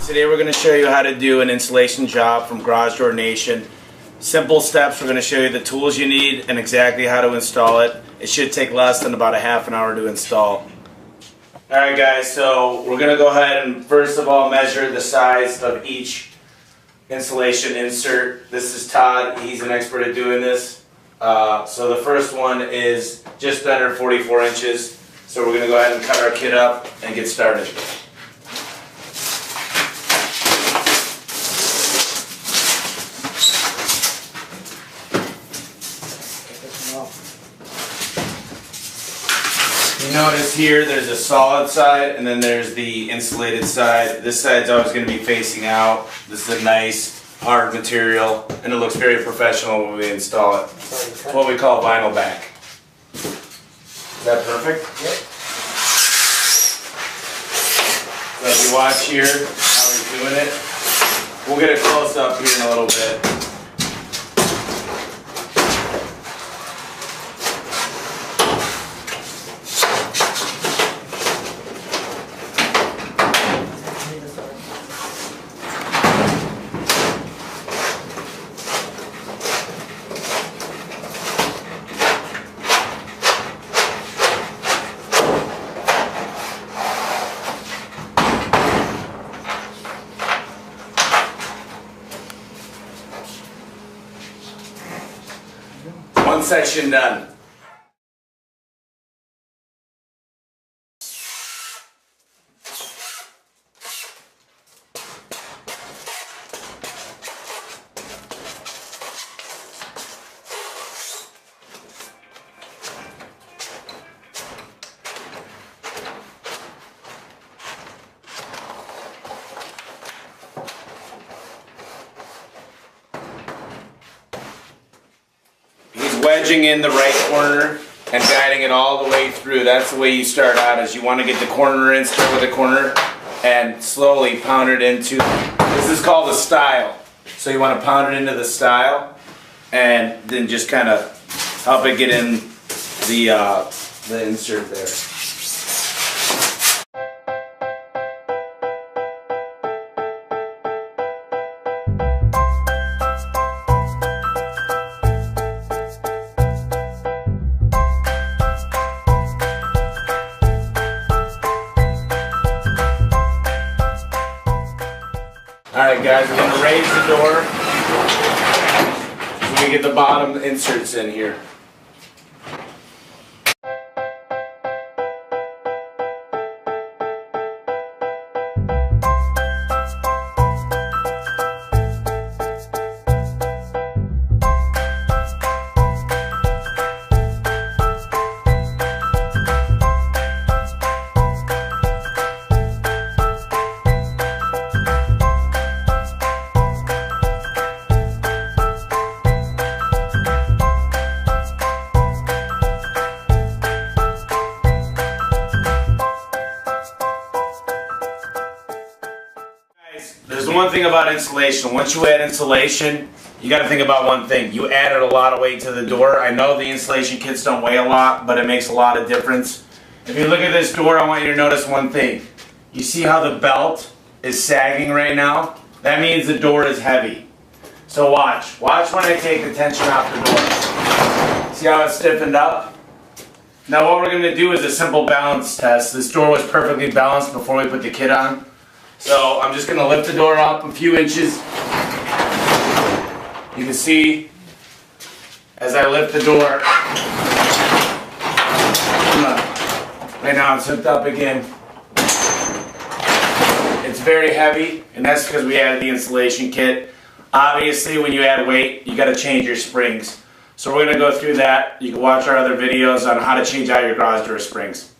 Today we're going to show you how to do an installation job from Garage Door Nation. Simple steps. We're going to show you the tools you need and exactly how to install it. It should take less than about a half an hour to install. Alright guys, so we're going to go ahead and first of all measure the size of each installation insert. This is Todd. He's an expert at doing this. So the first one is just under 44 inches. So we're going to go ahead and cut our kit up and get started. You notice here there's a solid side and then there's the insulated side. This side's always going to be facing out. This is a nice hard material and it looks very professional when we install it. It's what we call vinyl back. Is that perfect? Yep. So if you watch here how he's doing it, we'll get a close up here in a little bit. One section done. Wedging in the right corner and guiding it all the way through. That's the way you start out, is you want to get the corner in, start with the corner and slowly pound it into, this is called a stile. So you want to pound it into the stile and then just kind of help it get in the insert there. Alright guys, we're going to raise the door so we get the bottom inserts in here. There's one thing about insulation. Once you add insulation, you got to think about one thing. You added a lot of weight to the door. I know the insulation kits don't weigh a lot, but it makes a lot of difference. If you look at this door, I want you to notice one thing. You see how the belt is sagging right now? That means the door is heavy. So watch. Watch when I take the tension off the door. See how it's stiffened up? Now what we're going to do is a simple balance test. This door was perfectly balanced before we put the kit on. So I'm just going to lift the door up a few inches. You can see as I lift the door, right now it's hooked up again. It's very heavy, and that's because we added the insulation kit. Obviously when you add weight, you got to change your springs. So we're going to go through that. You can watch our other videos on how to change out your garage door springs.